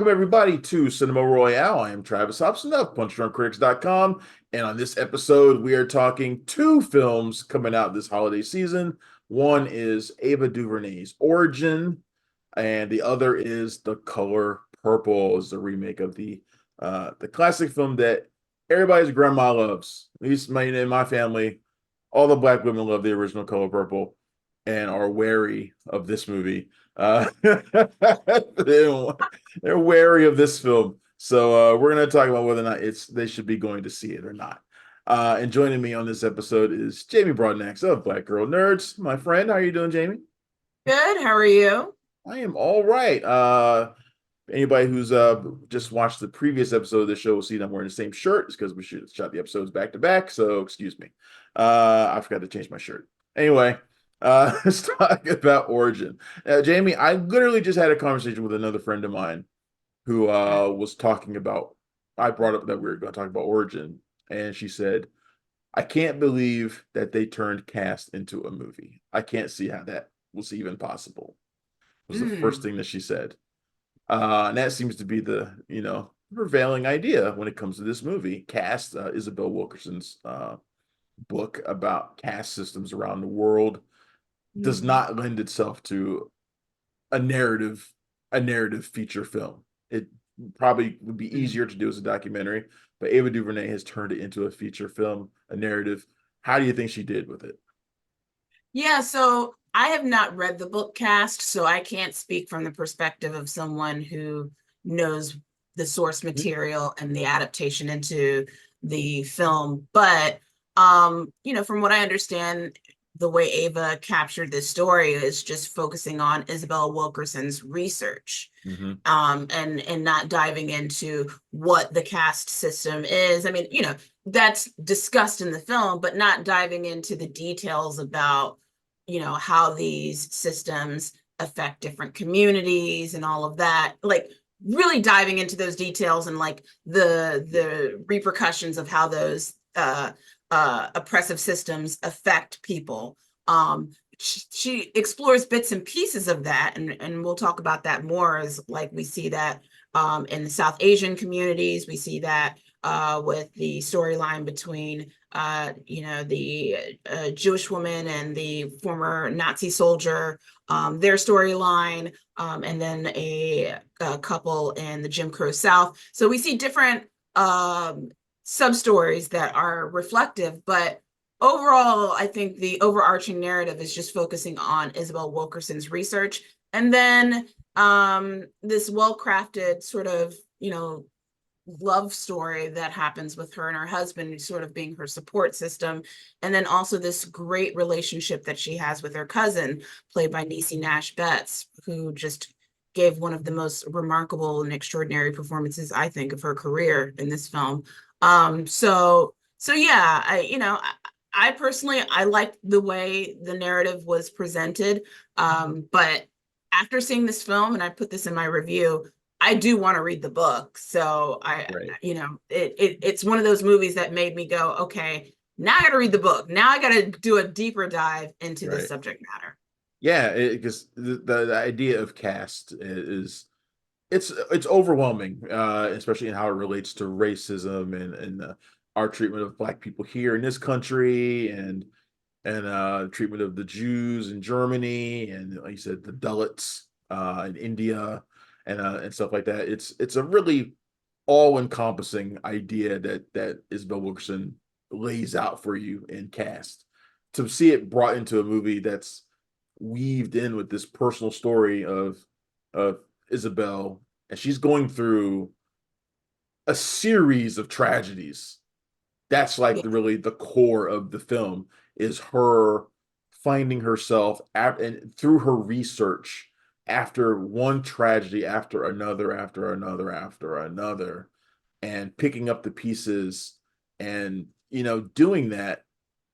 Welcome, everybody, to Cinema Royale. I am Travis Hobson of PunchdrunkCritics.com, and on this episode, we are talking two films coming out this holiday season. One is Ava DuVernay's Origin, and the other is The Color Purple, is the remake of the classic film that everybody's grandma loves. At least in my family, all the Black women love the original Color Purple and are wary of this movie. They're wary of this film. So we're going to talk about whether or not they should be going to see it or not. And joining me on this episode is Jamie Broadnax of Black Girl Nerds. My friend, how are you doing, Jamie? Good. How are you? I am all right. Anybody who's just watched the previous episode of the show will see that I'm wearing the same shirt. It's because we shot the episodes back to back. So excuse me. I forgot to change my shirt. Anyway, let's talk about Origin. Jamie, I literally just had a conversation with another friend of mine who was talking about. I brought up that we were going to talk about Origin, and she said, "I can't believe that they turned Caste into a movie. I can't see how that was even possible." Was the first Mm. thing that she said. And that seems to be the, prevailing idea when it comes to this movie. Caste, Isabel Wilkerson's book about caste systems around the world, does Mm. not lend itself to a narrative, a narrative feature film. It probably would be Mm. easier to do as a documentary, but Ava DuVernay has turned it into a feature film, a narrative. How do you think she did with it? Yeah, so I have not read the book Cast, so I can't speak from the perspective of someone who knows the source material and the adaptation into the film. But from what I understand, the way Ava captured this story is just focusing on Isabel Wilkerson's research. Mm-hmm. And not diving into what the caste system is. I mean, that's discussed in the film, but not diving into the details about, how these systems affect different communities and all of that. Like really diving into those details and like the repercussions of how those oppressive systems affect people. She explores bits and pieces of that, and we'll talk about that more as like we see that in the South Asian communities. We see that with the storyline between the Jewish woman and the former Nazi soldier, their storyline, and then a couple in the Jim Crow South. So we see different sub stories that are reflective, but overall, I think the overarching narrative is just focusing on Isabel Wilkerson's research, and then this well-crafted sort of, love story that happens with her and her husband, sort of being her support system, and then also this great relationship that she has with her cousin, played by Niecy Nash Betts, who just gave one of the most remarkable and extraordinary performances, I think, of her career in this film. So yeah, I personally I liked the way the narrative was presented, but after seeing this film, and I put this in my review, I do want to read the book. So Right. it's one of those movies that made me go, okay, now I got to read the book. Now I got to do a deeper dive into this Right. subject matter. Yeah, because the idea of caste is it's overwhelming, especially in how it relates to racism and our treatment of Black people here in this country, and treatment of the Jews in Germany, and like you said, the Dalits in India, and stuff like that. It's a really all-encompassing idea that Isabel Wilkerson lays out for you in Caste. To see it brought into a movie that's weaved in with this personal story of Isabel, and she's going through a series of tragedies. That's like Yeah. really the core of the film, is her finding herself and through her research after one tragedy after another after another, and picking up the pieces, and doing that,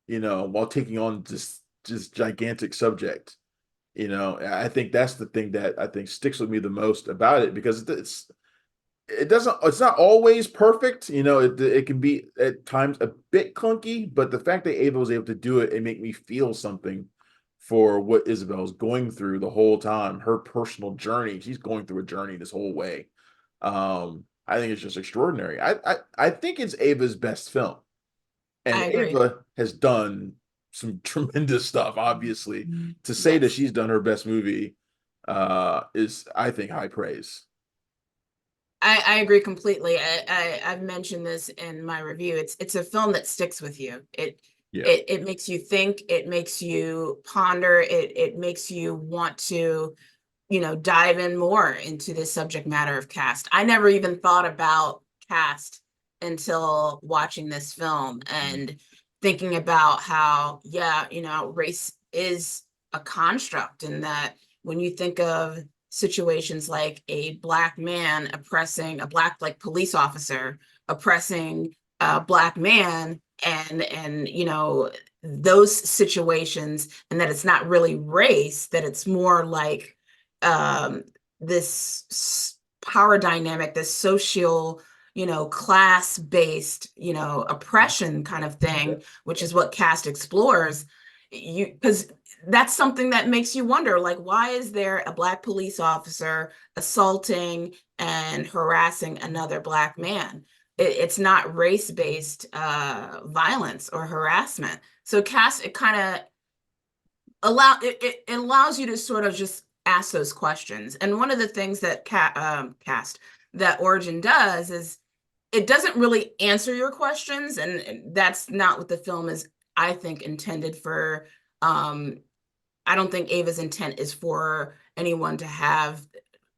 while taking on this gigantic subject. I think that's the thing that I think sticks with me the most about it, because it's not always perfect. It can be at times a bit clunky, but the fact that Ava was able to do it and make me feel something for what Isabel's going through the whole time, her personal journey. She's going through a journey this whole way. I think it's just extraordinary. I think it's Ava's best film, and I agree. Ava has done some tremendous stuff. Obviously, to say that Yes. she's done her best movie is, I think, high praise. I agree completely. I've mentioned this in my review. It's a film that sticks with you. Yeah. It makes you think, it makes you ponder, it makes you want to, dive in more into the subject matter of caste. I never even thought about caste until watching this film and thinking about how, yeah, race is a construct, and that when you think of situations like a black man oppressing a black like police officer oppressing a black man, and those situations, and that it's not really race, that it's more like um, this power dynamic, this social, class based, oppression kind of Yeah. thing, which is what Caste explores. Because that's something that makes you wonder, like, why is there a black police officer assaulting and harassing another black man? It's not race based violence or harassment. So Caste, it kind of it allows you to sort of just ask those questions. And one of the things that Cast that Origin does is it doesn't really answer your questions, and that's not what the film is, I think, intended for. um I don't think Ava's intent is for anyone to have,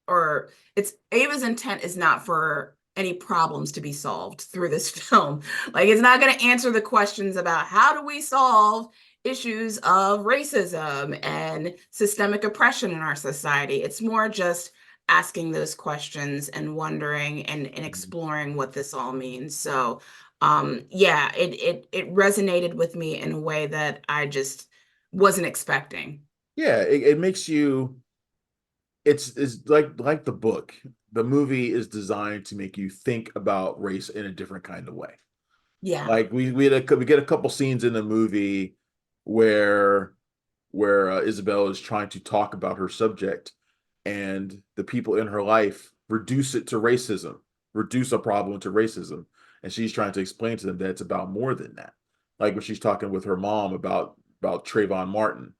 or it's Ava's intent is not for any problems to be solved through this film. Like, it's not going to answer the questions about how do we solve issues of racism and systemic oppression in our society. It's more just asking those questions and wondering and exploring what this all means. So yeah, it resonated with me in a way that I just wasn't expecting. Yeah, it makes you, it's like the book. The movie is designed to make you think about race in a different kind of way. Yeah. Like we get a couple scenes in the movie where Isabel is trying to talk about her subject, and the people in her life reduce it to racism, reduce a problem to racism, and she's trying to explain to them that it's about more than that. Like when she's talking with her mom about Trayvon Martin,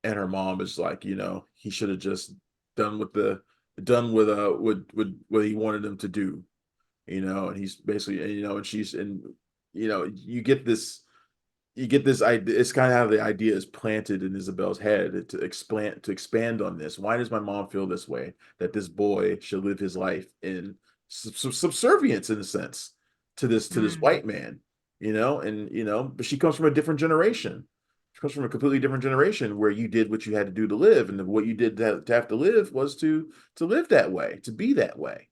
and her mom is like, he should have just done with the done with what he wanted him to do, and he's basically, and she's, and you get this idea. It's kind of how the idea is planted in Isabel's head to expand on this. Why does my mom feel this way? That this boy should live his life in subservience, in a sense, to this Mm. white man, but she comes from a different generation. She comes from a completely different generation where you did what you had to do to live, and what you did to have to live was to live that way, to be that way.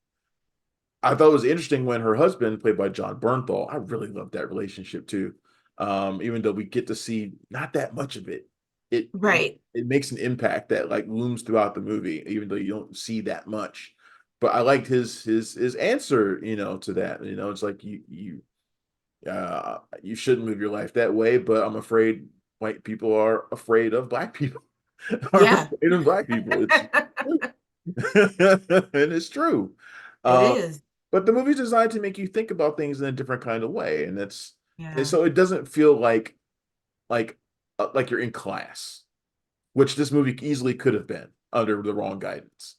I thought it was interesting when her husband, played by John Bernthal, I really loved that relationship too. Even though we get to see not that much of it, it it, Right. it makes an impact that like looms throughout the movie, even though you don't see that much. But I liked his answer, to that. It's like you shouldn't live your life that way, but I'm afraid white people are afraid of black people. Are Yeah. afraid of black people. It's and it's true. It Uh, is. but the movie's designed to make you think about things in a different kind of way, and Yeah. so it doesn't feel like like you're in class, which this movie easily could have been under the wrong guidance.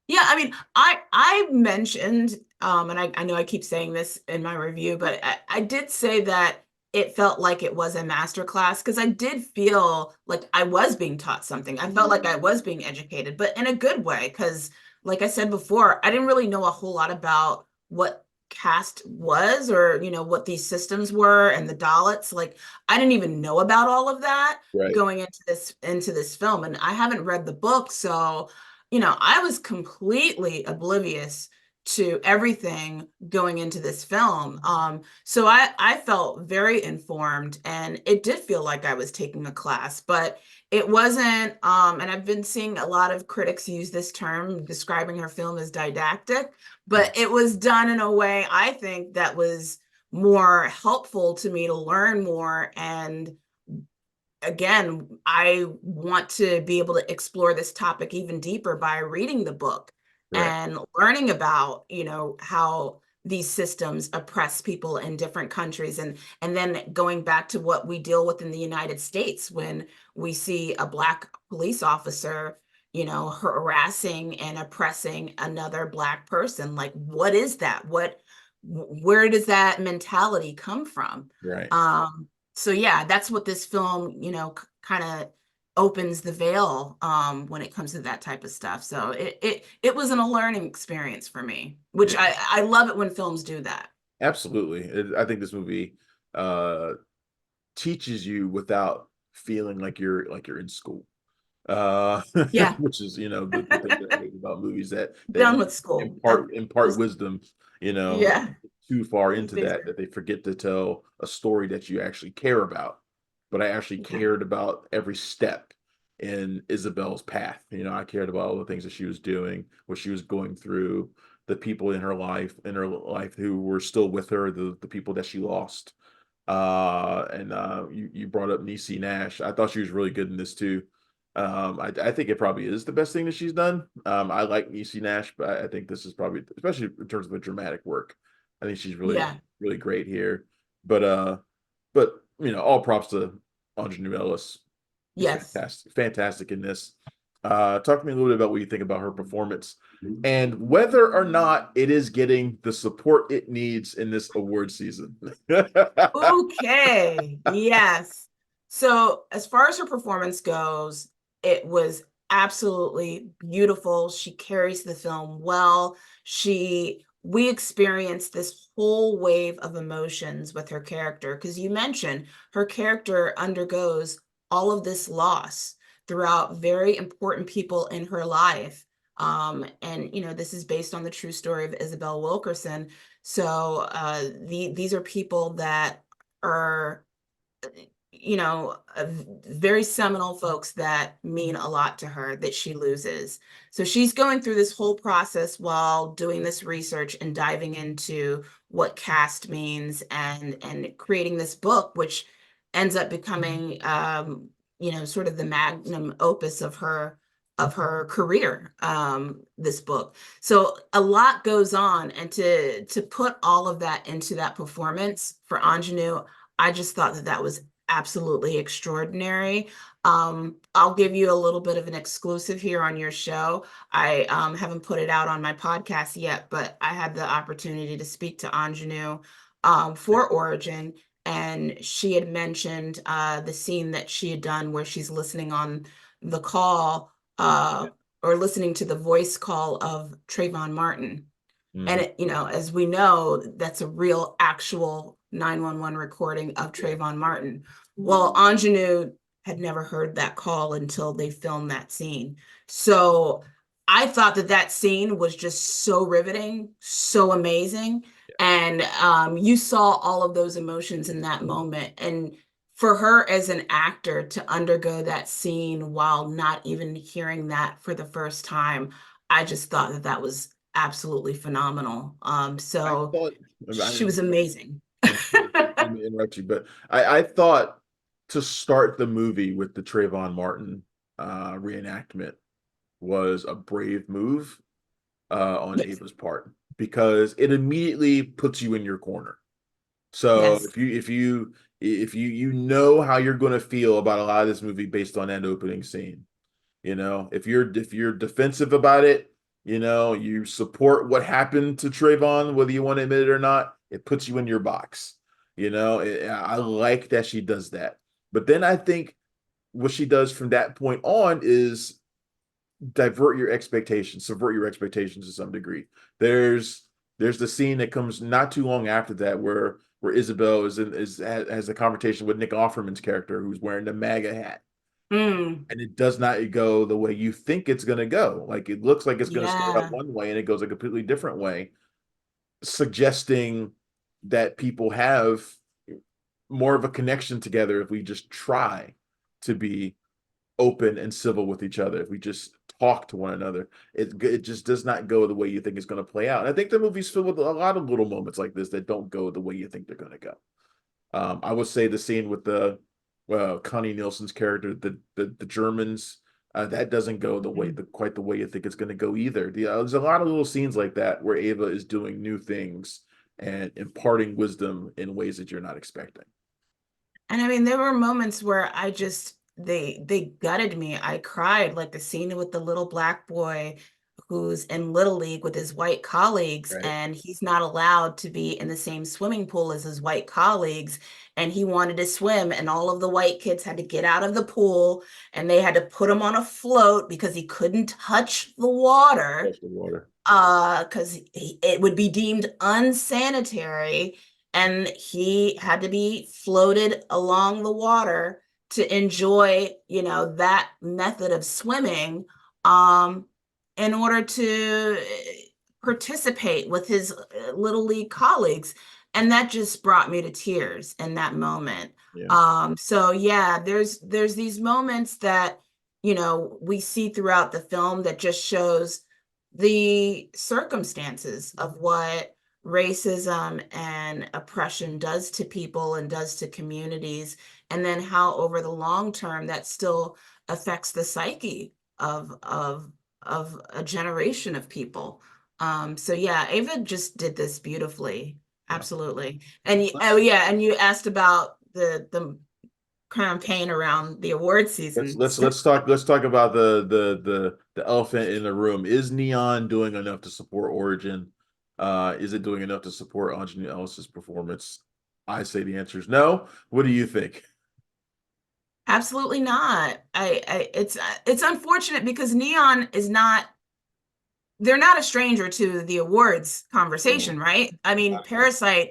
Yeah, I mean, I mentioned, and I know I keep saying this in my review, but I did say that it felt like it was a master class, because I did feel like I was being taught something. I felt like I was being educated, but in a good way, because like I said before, I didn't really know a whole lot about what caste was, or what these systems were, and the Dalits. Like, I didn't even know about all of that Right. going into this film, and I haven't read the book, so I was completely oblivious to everything going into this film. So I felt very informed, and it did feel like I was taking a class, but it wasn't. And I've been seeing a lot of critics use this term describing her film as didactic, but it was done in a way, I think, that was more helpful to me to learn more. And again, I want to be able to explore this topic even deeper by reading the book. Right. and learning about, how these systems oppress people in different countries, and then going back to what we deal with in the United States when we see a Black police officer, harassing and oppressing another Black person. Like, what is that? Where does that mentality come from? Right. So yeah, that's what this film, kind of opens the veil when it comes to that type of stuff. So it wasn't a learning experience for me, which Yeah. I love it when films do that. Absolutely. I think this movie uh teaches you without feeling like you're in school. Uh Yeah. which is, the thing that I hate about movies that Done with school. impart Those, wisdom, yeah, too far those into days that are, they forget to tell a story that you actually care about. But I actually yeah, cared about every step in Isabel's path. I cared about all the things that she was doing, what she was going through, the people in her life who were still with her, the people that she lost. And you brought up Niecy Nash. I thought she was really good in this too. I think it probably is the best thing that she's done. I like Niecy Nash, but I think this is probably, especially in terms of the dramatic work, I think she's really, yeah, really great here. But all props to Ingenue Ellis. She's yes. fantastic, fantastic in this. Talk to me a little bit about what you think about her performance and whether or not it is getting the support it needs in this award season. Okay, yes. So, as far as her performance goes, it was absolutely beautiful. She carries the film well. We experienced this whole wave of emotions with her character because you mentioned her character undergoes all of this loss throughout very important people in her life. And this is based on the true story of Isabel Wilkerson. So these are people that are, very seminal folks that mean a lot to her that she loses. So she's going through this whole process while doing this research and diving into what caste means and creating this book, which ends up becoming, sort of the magnum opus of her career, this book. So a lot goes on, and to put all of that into that performance for Ingenue, I just thought that that was absolutely extraordinary. I'll give you a little bit of an exclusive here on your show. I haven't put it out on my podcast yet, but I had the opportunity to speak to Ingenue for Origin, and she had mentioned the scene that she had done where she's listening on the call, or listening to the voice call of Trayvon Martin. And Mhm. as we know, that's a real actual 911 recording of Yeah. Trayvon Martin. Well, Ingenue had never heard that call until they filmed that scene. So I thought that that scene was just so riveting, so amazing. And you saw all of those emotions in that moment. And for her as an actor to undergo that scene while not even hearing that for the first time, I just thought that that was absolutely phenomenal. I So thought, I she was amazing. let me interrupt you, but I thought to start the movie with the Trayvon Martin reenactment was a brave move on Yes, Ava's part because it immediately puts you in your corner. So yes, if you know how you're going to feel about a lot of this movie based on that opening scene, if you're defensive about it, you support what happened to Trayvon, whether you want to admit it or not, it puts you in your box. I like that she does that. But then I think what she does from that point on is subvert your expectations to some degree. There's the scene that comes not too long after that where Isabel has a conversation with Nick Offerman's character who's wearing the MAGA hat, mm, and it does not go the way you think it's going to go. Like it looks like it's going to start out yeah, one way and it goes a completely different way, suggesting that people have more of a connection together if we just try to be open and civil with each other. If we just talk to one another, it just does not go the way you think it's going to play out. And I think the movie's filled with a lot of little moments like this that don't go the way you think they're going to go. I would say the scene with the Connie Nielsen's character, the Germans that doesn't go quite the way you think it's going to go either. There's a lot of little scenes like that where Ava is doing new things and imparting wisdom in ways that you're not expecting. And I mean, there were moments where I just they gutted me. I cried, like the scene with the little black boy who's in Little League with his white colleagues, Right. and he's not allowed to be in the same swimming pool as his white colleagues. And he wanted to swim, and all of the white kids had to get out of the pool, and they had to put him on a float because he couldn't touch the water, Touch the water. because it would be deemed unsanitary, and he had to be floated along the water to enjoy, that method of swimming, um, in order to participate with his little league colleagues. And that just brought me to tears in that moment. Yeah. So yeah, there's these moments that, we see throughout the film that just shows the circumstances of what racism and oppression does to people and does to communities, and then how over the long term that still affects the psyche of a generation of people. So yeah, Ava just did this beautifully. Yeah. Absolutely. And oh yeah, and you asked about the campaign around the award Let's season. let's let's talk about the elephant in the room. Is Neon doing enough to support Origin? Is it doing enough to support Anjanou Ellis's performance? I say the answer is no. What do you think? Absolutely not. It's unfortunate because Neon is not, they're not a stranger to the awards No, conversation, right? I mean, not at all. Parasite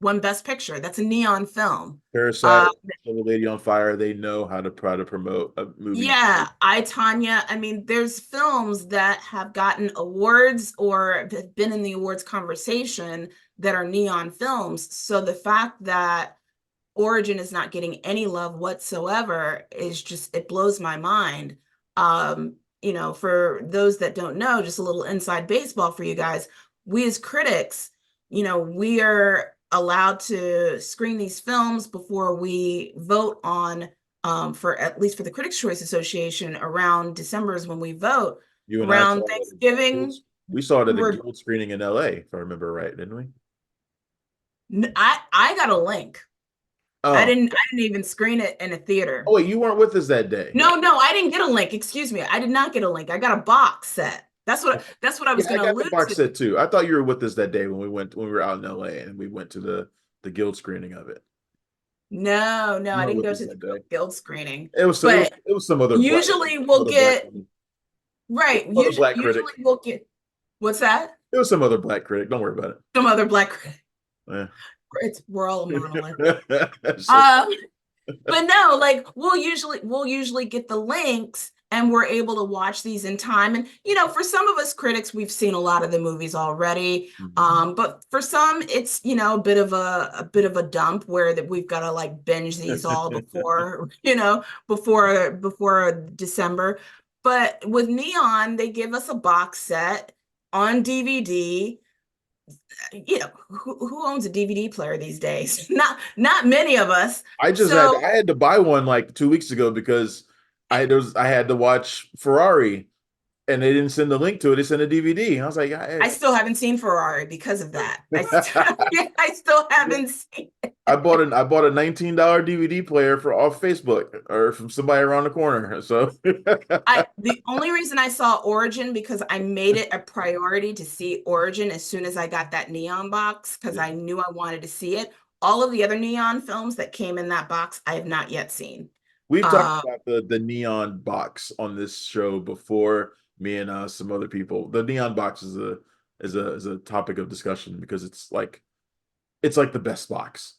won Best Picture. That's a Neon film. Parasite, Uh, the Lady on Fire, they know how to try to promote a movie. yeah, I, Tanya. I mean, there's films that have gotten awards or have been in the awards conversation that are Neon films. So the fact that Origin is not getting any love whatsoever is just, it blows my mind. For those that don't know, just a little inside baseball for you guys. We as critics, we are allowed to screen these films before we vote on, for at least for the Critics' Choice Association, around December is when we vote. You and I Around saw it at the Guild, Thanksgiving, we saw it at the we're Guild screening in LA, if I remember right, didn't we? I got a link. Oh, I didn't even screen it in a oh theater. wait, you weren't with us that day. No, I didn't get a link. Excuse me. I did not get a link. I got a box set. That's what I was Yeah, I going to got the allude box to. set too. I thought you were with us that day when we were out in LA and we went to the Guild screening of it. No, You I weren't didn't with go us to the that day. guild screening. It was But it was some other usually some we'll other black get, some right. other Usually, black usually critic. we'll get, what's that? It was some other black critic. Don't worry about Some other black. it. We're all a monolith. So Um, but no, like we'll usually get the links and we're able to watch these in time. And for some of us critics, we've seen a lot of the movies already. mhm. But for some, it's a bit of a dump where that we've got to like binge these all before before December. But with Neon, they give us a box set on DVD. Who owns a DVD player these days? Not many of us. So I had to buy one like 2 weeks ago because I had to watch Ferrari and they didn't send the link to it. They sent a DVD. I was like, I still haven't seen Ferrari because of that. I still haven't seen. I bought a $19 DVD player for off Facebook or from somebody around the corner. So The only reason I saw Origin because I made it a priority to see Origin as soon as I got that Neon box because yeah. I knew I wanted to see it. All of the other Neon films that came in that box, I have not yet seen. We've talked Uh, about the neon box on this show before, me and some other people. The neon box is a topic of discussion because it's like the best box.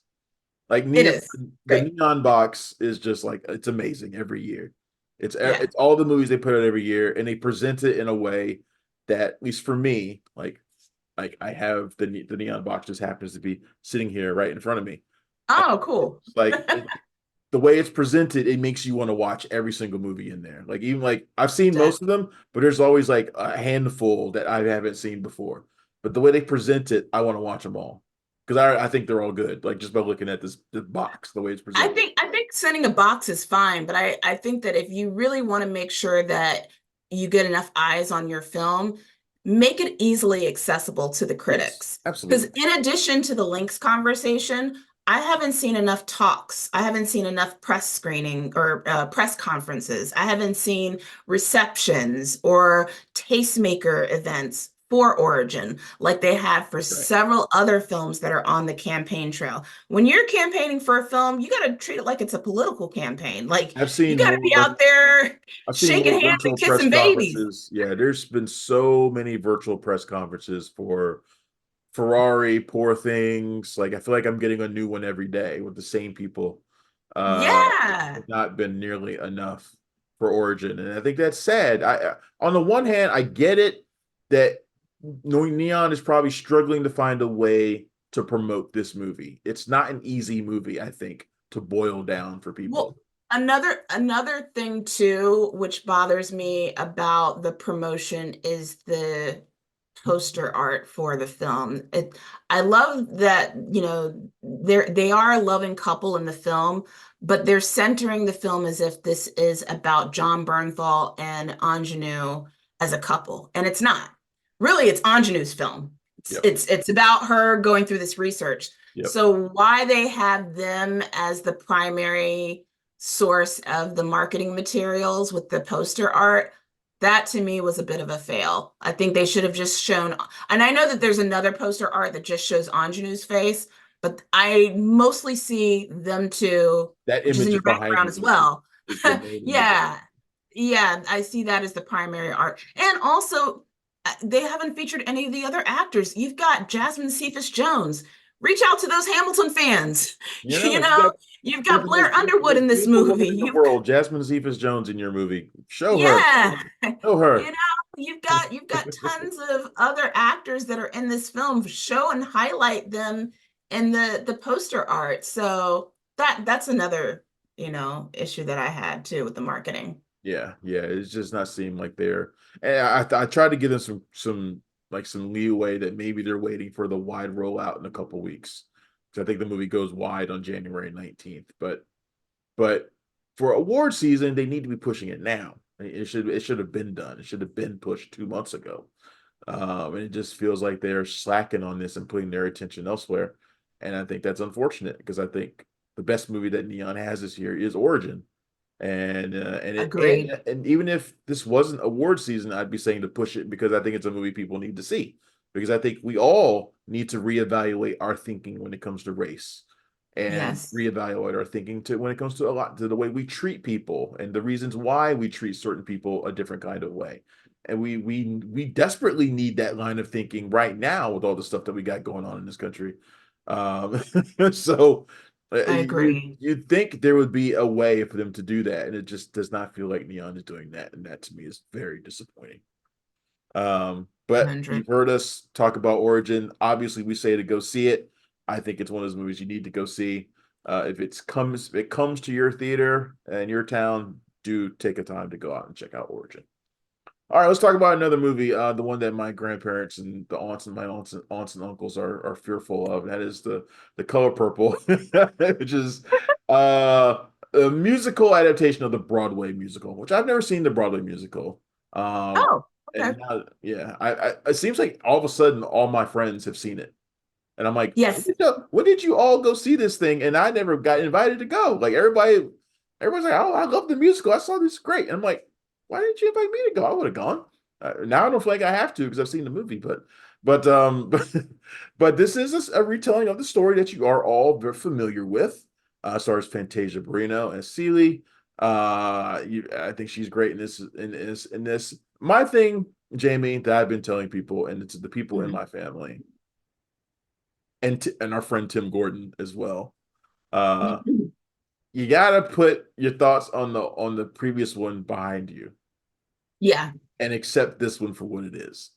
Like it neon, is the great. neon box is just like it's amazing every year. Yeah. It's all the movies they put out every year, and they present it in a way that, at least for me, like I have the neon box just happens to be sitting here right in front of me. Oh, cool. Like the way it's presented, it makes you want to watch every single movie in there. Like even like I've seen That- most of them, but there's always like a handful that I haven't seen before. But the way they present it, I want to watch them all because I think they're all good. Like just by looking at this the box, the way it's I presented. think I think think sending a box is fine, but I think that if you really want to make sure that you get enough eyes on your film, make it easily accessible to the Yes, critics. Because absolutely. in addition to the links conversation, I haven't seen enough talks. I haven't seen enough press screening or press conferences. I haven't seen receptions or tastemaker events for Origin like they have for Right. several other films that are on the campaign trail. When you're campaigning for a film, you got to treat it like it's a political campaign. Like I've you seen got to be more. out there I've seen shaking more hands and virtual press kissing babies. conferences. Yeah, there's been so many virtual press conferences for Ferrari, Poor Things. Like I feel like I'm getting a new one every day with the same people. Yeah. It's not been nearly enough for Origin, and I think that's sad. On the one hand, I get it that Neon is probably struggling to find a way to promote this movie. It's not an easy movie, I think, to boil down for people. Well, another thing too, which bothers me about the promotion is the poster art for the film. I love that, they are a loving couple in the film, but they're centering the film as if this is about John Bernthal and Ingenue as a couple, and it's not. Really, it's Ingenue's film. It's Yep. it's it's about her going through this research. Yep. So why they have them as the primary source of the marketing materials with the poster art, that to me was a bit of a fail. I think they should have just shown, and I know that there's another poster art that just shows Ingenue's face, but I mostly see them two, That which is in image is your behind background you as is well. the main image. Yeah. Yeah, I see that as the primary art. And also, they haven't featured any of the other actors. You've got Jasmine Cephas Jones. Reach out to those Hamilton fans. You know, You if you know, got you've you got got the Blair Underwood most in this beautiful movie. woman in the You've world, Jasmine Cephas Jones, in your movie. Show her. Yeah, Show you her. know, you've got tons of other actors that are in this film. Show and highlight them in the poster art. So that's another, issue that I had too with the marketing. Yeah, yeah. It's just not seem like they're. And I tried to give them some like some leeway that maybe they're waiting for the wide rollout in a couple weeks. Because I think the movie goes wide on January 19th. But for award season, they need to be pushing it now. It should have been done. It should have been pushed 2 months ago. And it just feels like they're slacking on this and putting their attention elsewhere. And I think that's unfortunate because I think the best movie that Neon has this year is Origin. And even if this wasn't award season, I'd be saying to push it because I think it's a movie people need to see. Because I think we all need to reevaluate our thinking when it comes to race and Yes, reevaluate our thinking to when it comes to a lot to the way we treat people and the reasons why we treat certain people a different kind of way. And we desperately need that line of thinking right now with all the stuff that we got going on in this country. Um, so I you agree. you'd think there would be a way for them to do that, and it just does not feel like Neon is doing that, and that to me is very disappointing. But 100. you've heard us talk about Origin. Obviously, we say to go see it. I think it's one of those movies you need to go see. If it comes to your theater and your town, do take a time to go out and check out Origin. All right, let's talk about another movie. The one that my grandparents and the aunts and uncles are fearful of. And that is the Color Purple, which is a musical adaptation of the Broadway musical, which I've never seen the Broadway musical. Um, Oh, and okay. now, yeah, it seems like all of a sudden all my friends have seen it, and I'm like, Yes. when did you all go see this thing? And I never got invited to go. Like everybody's like, oh, I love the musical. I saw this great. And I'm like, why didn't you invite me to go? I would have gone. Now I don't feel like I have to because I've seen the movie, but this is a retelling of the story that you are all very familiar with. Stars Fantasia Barrino as Celie. I think she's great in this. My thing, Jamie, that I've been telling people, and it's the people in Mhm. my family, and our friend Tim Gordon as well. Uh, you gotta put your thoughts on the previous one behind you Yeah. and accept this one for what it is.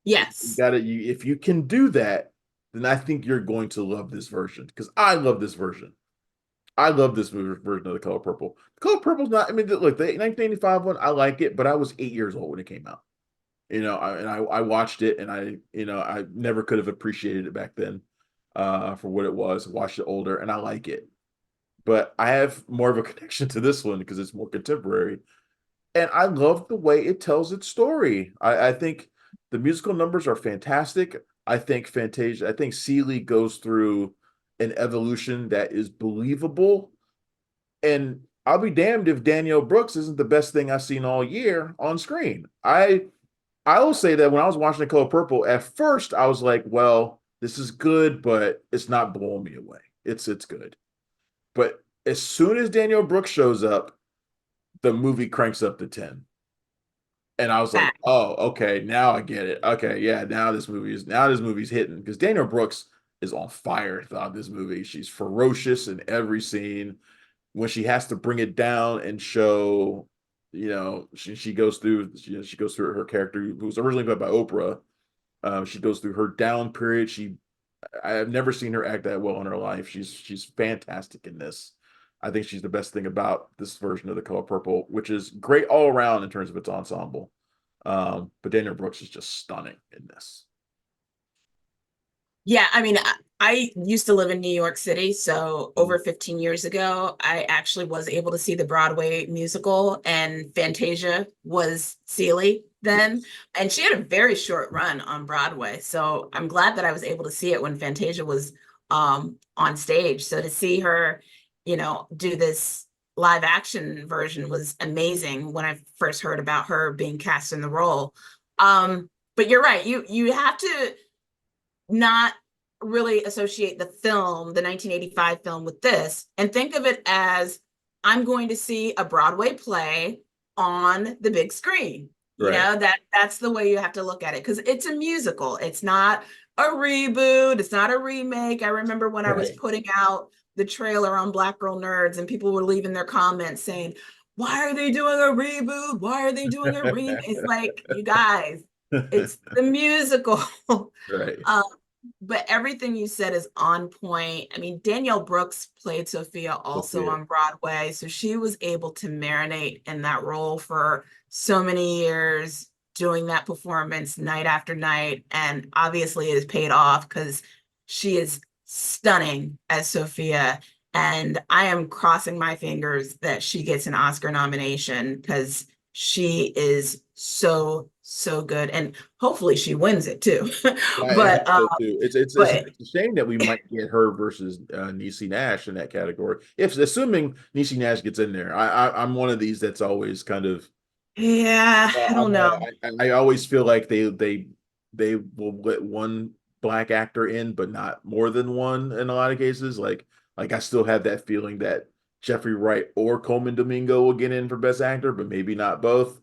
Yes. If you can do that, then I think you're going to love this version because I love this version. I love this version of the Color Purple. The Color Purple's not. I mean, look, the 1985 one, I like it, but I was 8 years old when it came out. I watched it, and I never could have appreciated it back then, for what it was. Watched it older, and I like it. but I have more of a connection to this one because it's more contemporary. And I love the way it tells its story. I think the musical numbers are fantastic. I think Fantasia, I think Seeley goes through an evolution that is believable. And I'll be damned if Danielle Brooks isn't the best thing I've seen all year on screen. I will say that when I was watching The Color Purple, at first I was like, well, this is good, but it's not blowing me away. It's good. But as soon as Danielle Brooks shows up, the movie cranks up to 10. And I was like, Fact. oh, okay, now I get it. Okay, yeah, now this movie's hitting because Daniel Brooks is on fire throughout this movie. She's ferocious in every scene. When she has to bring it down and show, she goes through she goes through her character who was originally played by Oprah. She goes through her down period. I have never seen her act that well in her life. She's fantastic in this. I think she's the best thing about this version of The Color Purple, which is great all around in terms of its ensemble. But Daniel Brooks is just stunning in this. Yeah, I mean, I used to live in New York City, so over 15 years ago, I actually was able to see the Broadway musical, and Fantasia was Celie then, Yes. and she had a very short run on Broadway. So I'm glad that I was able to see it when Fantasia was on stage. So to see her, do this live action version was amazing when I first heard about her being cast in the role. But you're right, you have to not really associate the film, the 1985 film, with this, and think of it as I'm going to see a Broadway play on the big screen. Right. That's the way you have to look at it, because it's a musical. It's not a reboot. It's not a remake. I remember when I was Right. putting out the trailer on Black Girl Nerds and people were leaving their comments saying, why are they doing a reboot? Why are they doing a remake? It's like, you guys, it's the musical. Right. um, but everything you said is on point. I mean, Danielle Brooks played Sophia also Sophia. on Broadway, so she was able to marinate in that role for so many years, doing that performance night after night. And obviously, it has paid off because she is stunning as Sophia. And I am crossing my fingers that she gets an Oscar nomination because she is so, so good. And hopefully she wins it too. I but hope so too. but It's a shame that we might get her versus Niecy Nash in that category. If assuming Niecy Nash gets in there, I'm one of these that's always kind of yeah, I don't know. I always feel like they will let one black actor in, but not more than one in a lot of cases. Like I still have that feeling that Jeffrey Wright or Colman Domingo will get in for Best Actor, but maybe not both.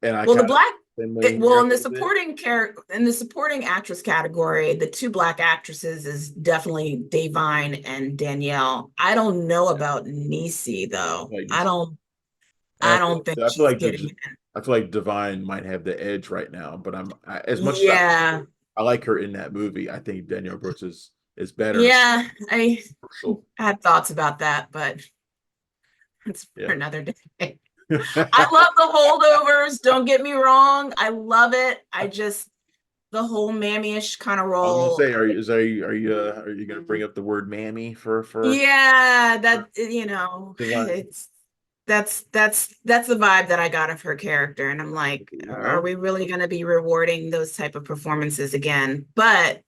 And I Well, the kind of black same way here well, a in the little bit. supporting character, in the supporting actress category, the two black actresses is definitely Davine and Danielle. I don't know about Niecy though. Like I don't think I feel she's like getting it. I feel like Divine might have the edge right now, but as much as Yeah. I like her in that movie, I think Danielle Brooks is better. Yeah, I Crucial. had thoughts about that, but it's for Yeah. another day. I love the holdovers. Don't get me wrong. I love it. The whole mammy-ish kind of I was gonna role. say, are you gonna bring up the word mammy Yeah, for Divine? it's that's the vibe that I got of her character. And I'm like, are Well, we really gonna be rewarding those type of performances again? But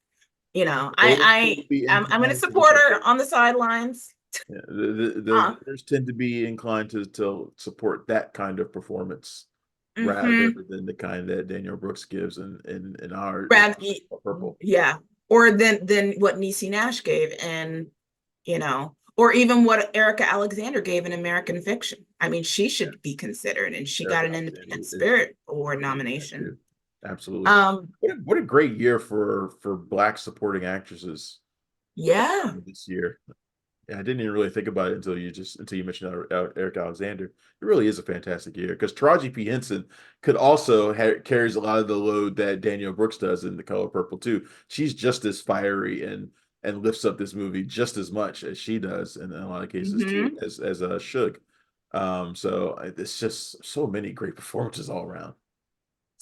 voters tend to be I'm gonna inclined to support her support. on the sidelines. Yeah, the Uh, voters tend to be inclined to support that kind of performance rather mm-hmm. than the kind that Daniel Brooks gives in Brad, Purple. yeah. Or than what Niecy Nash gave, and or even what Erica Alexander gave in American Fiction. I mean, she Yeah, should be considered, and she got Erica an Alexander Independent is Spirit Award great in that nomination. too. Absolutely. Um, What a great year for Black supporting actresses yeah. this year. Yeah, I didn't even really think about it until you mentioned Eric Alexander. It really is a fantastic year because Taraji P Henson could also carries a lot of the load that Danielle Brooks does in The Color Purple too. She's just as fiery and lifts up this movie just as much as she does in a lot of cases too Hmm. as Shug. So it's just so many great performances all around.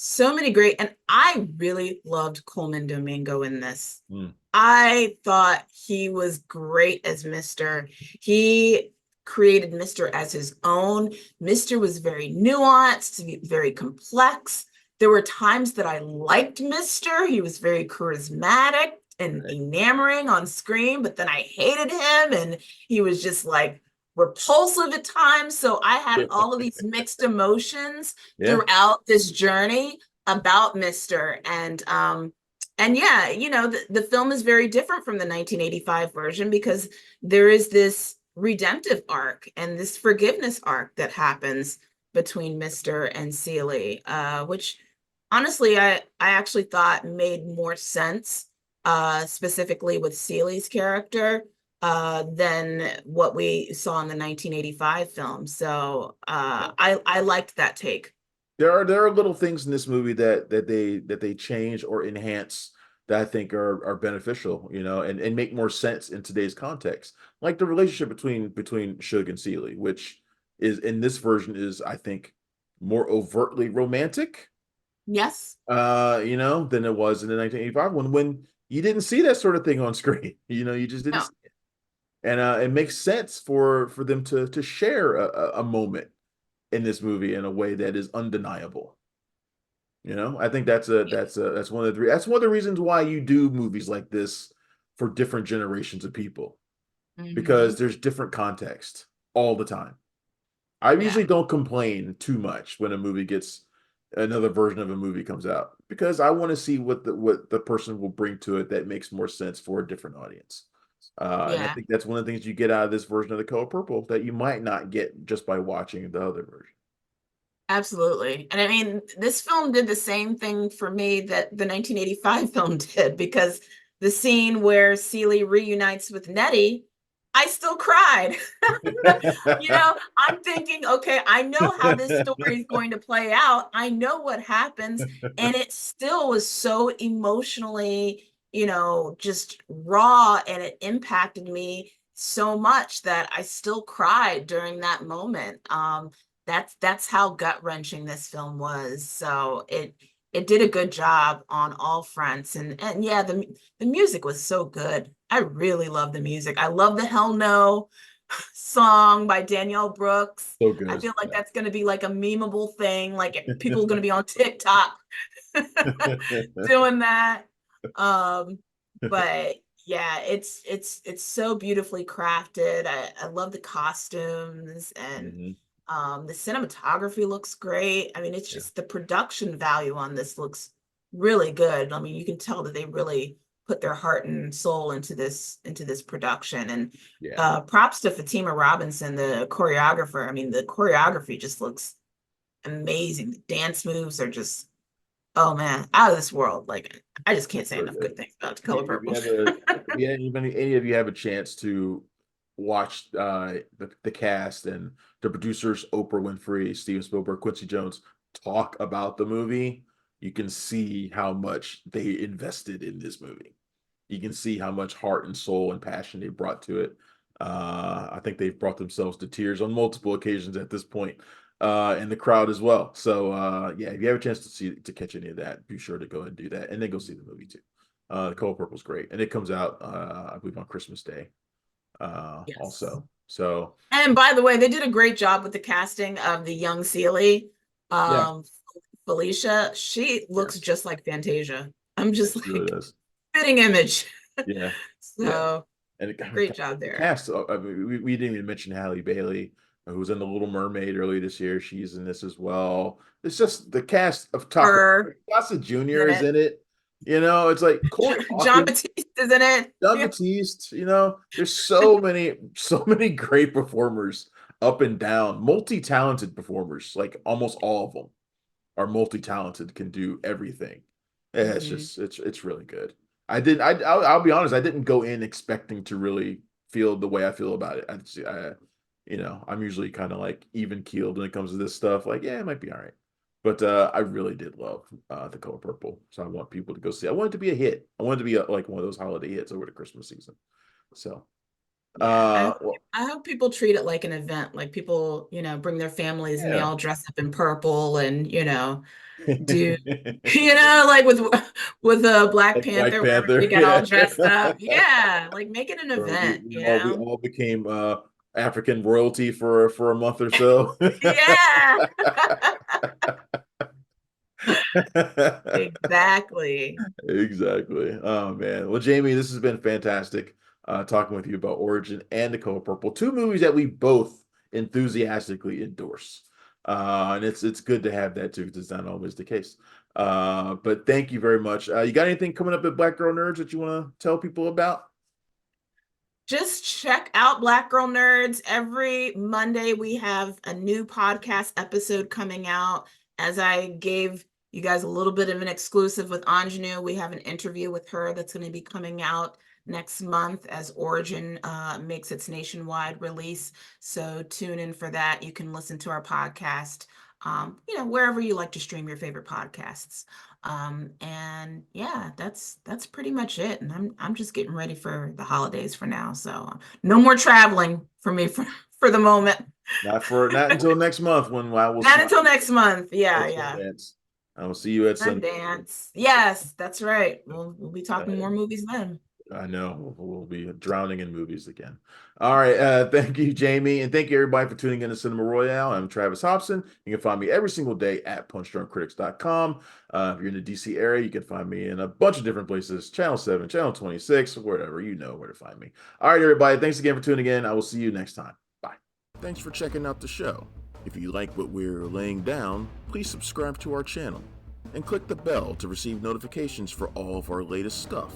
So many great, and I really loved Colman Domingo in this. Mm, I thought he was great as Mr. He created Mr. as his own. Mr. was very nuanced, very complex. There were times that I liked Mr. He was very charismatic and Right. enamoring on screen, but then I hated him and he was just like repulsive at times. So I had all of these mixed emotions Yeah. throughout this journey about Mr. And yeah, the film is very different from the 1985 version because there is this redemptive arc and this forgiveness arc that happens between Mr. and Celie, which honestly I actually thought made more sense, specifically with Celie's character, than what we saw in the 1985 film. So I liked that take. There are little things in this movie that they change or enhance that I think are beneficial, and make more sense in today's context. Like the relationship between Suge and Celie, which is in this version is, I think, more overtly romantic, Yes. than it was in the 1985 one, when you didn't see that sort of thing on screen. You just didn't No. see it. And it makes sense for them to share a moment in this movie in a way that is undeniable. I think that's one of the reasons why you do movies like this for different generations of people, because Hmm. there's different context all the time. I Yeah. usually don't complain too much when another version of a movie comes out, because I want to see what the person will bring to it that makes more sense for a different audience. And I Yeah. think that's one of the things you get out of this version of The Color Purple that you might not get just by watching the other version. Absolutely. And I mean, this film did the same thing for me that the 1985 film did, because the scene where Celie reunites with Nettie, I still cried. I'm thinking, okay, I know how this story is going to play out. I know what happens. And it still was so emotionally, just raw, and it impacted me so much that I still cried during that moment. That's how gut-wrenching this film was. So it did a good job on all fronts. And yeah, the music was so good. I really love the music. I love the Hell No song by Danielle Brooks. So I good. feel like Yeah. that's going to be like a memeable thing. Like people are going to be on TikTok doing that. Um, but yeah, it's so beautifully crafted. I love the costumes, and Mhm. the cinematography looks great. I mean, it's Yeah. just the production value on this looks really good. I mean, you can tell that they really put their heart and soul into this production. And Yeah. props to Fatima Robinson, the choreographer. I mean, the choreography just looks amazing. The dance moves are just, oh man, out of this world. Like I just can't say Very enough good. good things about The If you Color if you Purple. have a if you, any of you have a chance to watch the cast and the producers, Oprah Winfrey, Steven Spielberg, Quincy Jones, talk about the movie, you can see how much they invested in this movie. You can see how much heart and soul and passion they brought to it. I think they've brought themselves to tears on multiple occasions at this point, and the crowd as well. So yeah, if you have a chance to catch any of that, be sure to go and do that, and then go see the movie too. The Color Purple's great, and it comes out I believe on Christmas Day, Yes. also. So And by the way, they did a great job with the casting of the young Celie. yeah, Um, Felicia, she looks yes, just like Fantasia. I'm yeah, just she really like, does. fitting image. Yeah, yeah. So And I mean, great job the there. cast, I mean, we didn't even mention Halle Bailey, who was in The Little Mermaid earlier this year. She's in this as well. It's just the cast of top. Her Gossett is Jr. in is it. in it. It's like Corey John Hawkins, Batiste is in it. John Yeah. Batiste. There's so many great performers up and down, multi-talented performers. Like almost all of them are multi-talented, can do everything. Yeah, it's Mhm. just it's really good. I'll be honest, I didn't go in expecting to really feel the way I feel about it. I'm usually kind of like even keeled when it comes to this stuff. Like, yeah, it might be all right. But I really did love The Color Purple. So I want people to go see. I want it to be a hit. I want it to be like one of those holiday hits over the Christmas season. So Yeah, well, I hope people treat it like an event. Like people, bring their families and they yeah. all dress up in purple and, do like with a Black Like Black Panther whenever Panther. they get all Yeah. dressed up. Yeah, like make it an Or we, event, we all we all became African royalty for a month or so. Yeah. Exactly. Exactly. Oh man. Well, Jamie, this has been fantastic talking with you about Origin and The Color Purple, two movies that we both enthusiastically endorse. And it's good to have that too, because it's not always the case. But thank you very much. You got anything coming up at Black Girl Nerds that you want to tell people about? Just check out Black Girl Nerds. Every Monday, we have a new podcast episode coming out. As I gave you guys a little bit of an exclusive with Anjanu, we have an interview with her that's going to be coming out next month as Origin makes its nationwide release. So tune in for that. You can listen to our podcast, wherever you like to stream your favorite podcasts. And yeah, that's pretty much it. And I'm just getting ready for the holidays for now. So no more traveling for me for the moment. Not until next month when I will Not until next month. Yeah, at yeah. Sundance. I will see you at Sundance. Sundance. Yes, that's right. We'll be talking more movies then. I know we'll be drowning in movies again. All right. Thank you, Jamie. And thank you, everybody, for tuning in to Cinema Royale. I'm Travis Hobson. You can find me every single day at punchdrunkcritics.com. If you're in the DC area, you can find me in a bunch of different places, Channel 7, Channel 26, wherever. You know where to find me. All right, everybody. Thanks again for tuning in. I will see you next time. Bye. Thanks for checking out the show. If you like what we're laying down, please subscribe to our channel and click the bell to receive notifications for all of our latest stuff.